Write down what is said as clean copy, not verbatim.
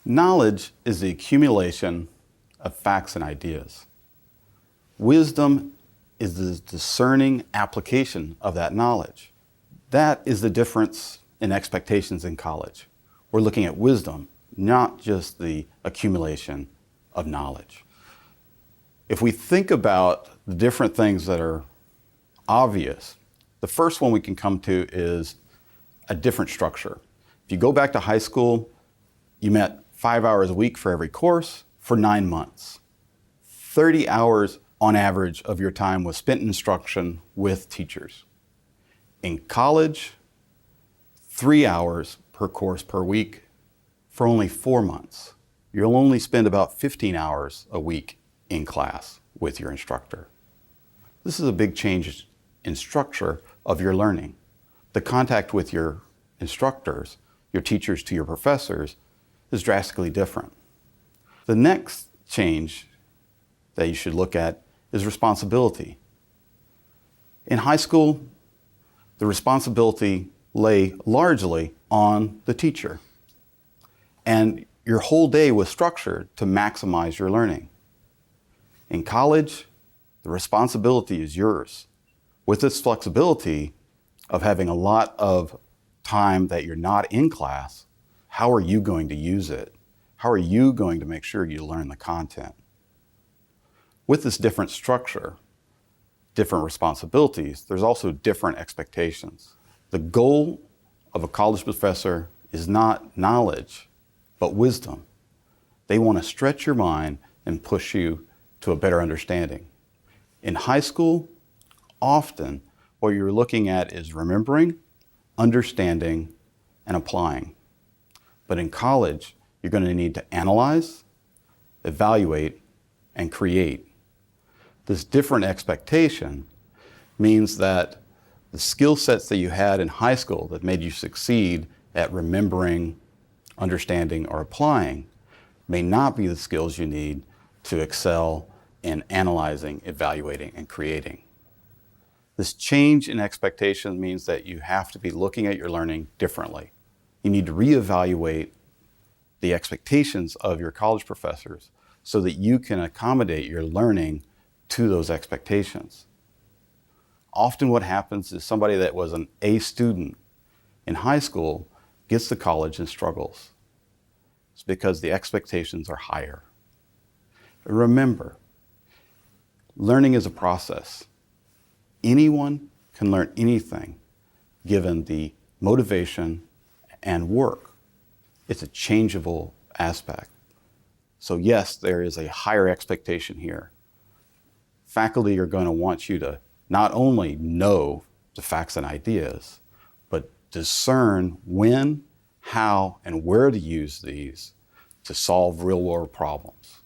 Knowledge is the accumulation of facts and ideas. Wisdom is the discerning application of that knowledge. That is the difference in expectations in college. We're looking at wisdom, not just the accumulation of knowledge. If we think about the different things that are obvious, the first one we can come to is a different structure. If you go back to high school, you met 5 hours a week for every course for 9 months. 30 hours on average of your time was spent in instruction with teachers. In college, 3 hours per course per week for only 4 months. You'll only spend about 15 hours a week in class with your instructor. This is a big change in structure of your learning. The contact with your instructors, your teachers to your professors, is drastically different. The next change that you should look at is responsibility. In high school, the responsibility lay largely on the teacher, and your whole day was structured to maximize your learning. In college, the responsibility is yours. With this flexibility of having a lot of time that you're not in class, how are you going to use it? How are you going to make sure you learn the content? With this different structure, different responsibilities, there's also different expectations. The goal of a college professor is not knowledge, but wisdom. They want to stretch your mind and push you to a better understanding. In high school, often what you're looking at is remembering, understanding, and applying. But in college, you're going to need to analyze, evaluate, and create. This different expectation means that the skill sets that you had in high school that made you succeed at remembering, understanding, or applying may not be the skills you need to excel in analyzing, evaluating, and creating. This change in expectation means that you have to be looking at your learning differently. You need to reevaluate the expectations of your college professors so that you can accommodate your learning to those expectations. Often what happens is somebody that was an A student in high school gets to college and struggles. It's because the expectations are higher. Remember, learning is a process. Anyone can learn anything given the motivation and work. It's a changeable aspect. So yes, there is a higher expectation here. Faculty are going to want you to not only know the facts and ideas, but discern when, how, and where to use these to solve real-world problems.